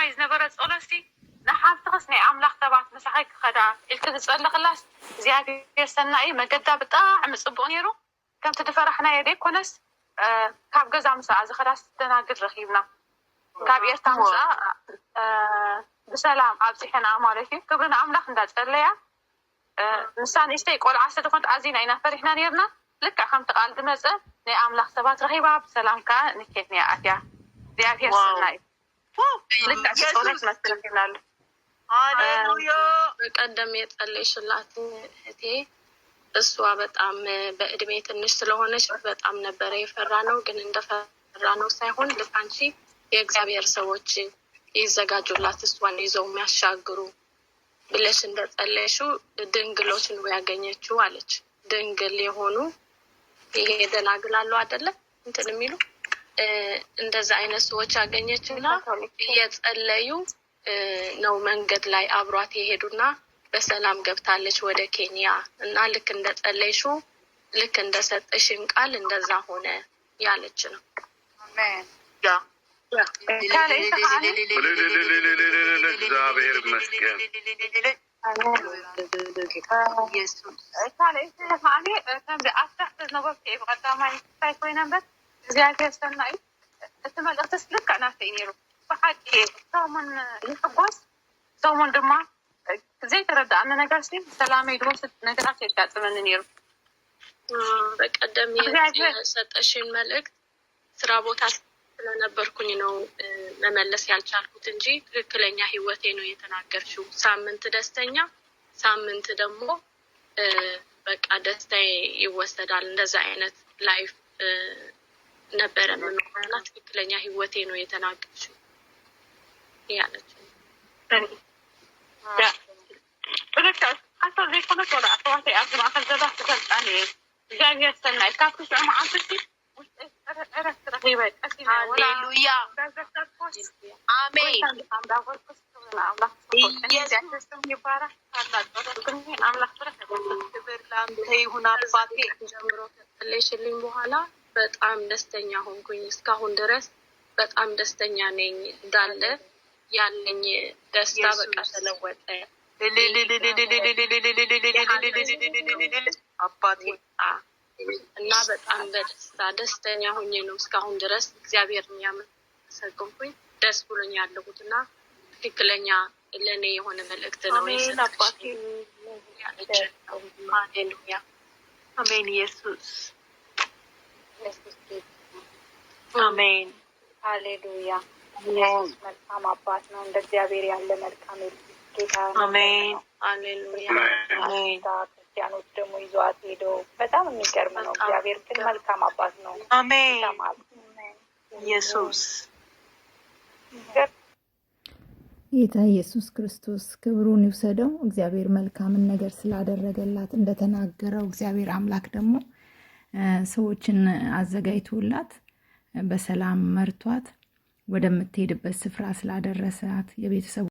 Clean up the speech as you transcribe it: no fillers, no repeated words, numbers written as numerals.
ሰማይ ዝነበረ ጸሎትሲ ንሓንቲ ክስኒ ኣምላኽ ተባት መሳኺ ክኸዳ ኢልክ ዝጸልይ ክላስ እግዚአብሔር ሰናይ መገዳ ብጣዕሚ ጽቡቕ ነይሩ ከምቲ ድፈራሕናዮ ደይኮነስ ካብ ገዛ ምሳኣ ዝኸዳስ ተናግድ ረኺብና ካብ ኤርታ ምሳኣ بسلام أبصحنا أمارتي كبرنا أملاخ نداز ليا إنسان يستي قول عسى تكون عزينا إنا فرحنا نيرنا لك خم تقال دمزة ني أملاخ سبات رهيبة بسلام كا نكتني أتيا دي أتيا سناي لك أشتغلت مسكينال هاليلويا قدم يتقليش اللاتي هتي السوا በጣም በእድሜ ትንሽ ስለሆነች በጣም ነበር የፈራነው ግን እንደፈራነው ሳይሆን ለፋንቺ የእግዚአብሔር ሰዎች ይዘጋጁላት እሷን ይዘው የሚያሻግሩ ብለሽ እንደጸለይሹ ድንግሎች ነው ያገኘችው አለች። ድንግል የሆኑ ይሄ ደናግላሉ አይደለ እንትን የሚሉ እንደዛ አይነት ሰዎች ያገኘችና እየጸለዩ ነው መንገድ ላይ አብሯት ይሄዱና በሰላም ገብታለች ወደ ኬንያ እና ልክ እንደጸለይሹ ልክ እንደሰጠሽን ቃል እንደዛ ሆነ ያለች ነው። አሜን ያ እግዚአብሔር ይመስገን ኢየሱስ ታለይት ታኔ ከም አስታክ ነበር ከይበቀዳማይ ታይቶይ ነበር እግዚአብሔር ሰናይ እተመለክተስ ልክ አናፈይኒሩ በሐቂ ሰውመን ይፈጎስ ሰውመን ድማ زي ترد أنا نقصني سلامي دوست نقرأ في الكاتب من نيرو. بقدم ستأشين ملك سرابوتات لنا بركونينو مملس يالشاركو تنجي كلنا هيوتينو يتناقر شو سامن تدستنيا سامن تدمو بقى دستي يوسد على نزاينة لايف نبرة من مقالات كلنا هيوتينو يتناقر شو يعني بلكت أصل ذي كنا كذا أصواتي أسمع كذا تكلمني جاي يستنى كابوس أما عصتي أرست رهيبة هاليلويا آمين ለሽልኝ በኋላ በጣም ደስተኛ ሆንኩኝ እስካሁን ድረስ በጣም ደስተኛ ነኝ እንዳለ ያለኝ ደስታ በቃ ተለወጠ አባቴ እና በጣም ደስተኛ ሆኜ ነው እስካሁን ድረስ እግዚአብሔርን ያመሰግንኩኝ ደስ ብሎኝ ያለሁትና ትክክለኛ ለኔ የሆነ መልእክት ነው የሰጠኝ ሃሌሉያ አሜን ኢየሱስ አሜን ሃሌሉያ ኢየሱስ መልካም አባት ነው እንደ እግዚአብሔር ያለ መልካም ጌታ ነው አሜን ሃሌሉያ አሜን ክርስቲያኖች ደግሞ ይዟት ሄዶ በጣም የሚገርም ነው እግዚአብሔር ግን መልካም አባት ነው አሜን ኢየሱስ ጌታ ኢየሱስ ክርስቶስ ክብሩን ይውሰደው። እግዚአብሔር መልካምን ነገር ስላደረገላት እንደተናገረው እግዚአብሔር አምላክ ደግሞ ሰዎችን አዘጋጅቶላት በሰላም መርቷት ወደምትሄድበት ስፍራ ስላደረሳት የቤተሰብ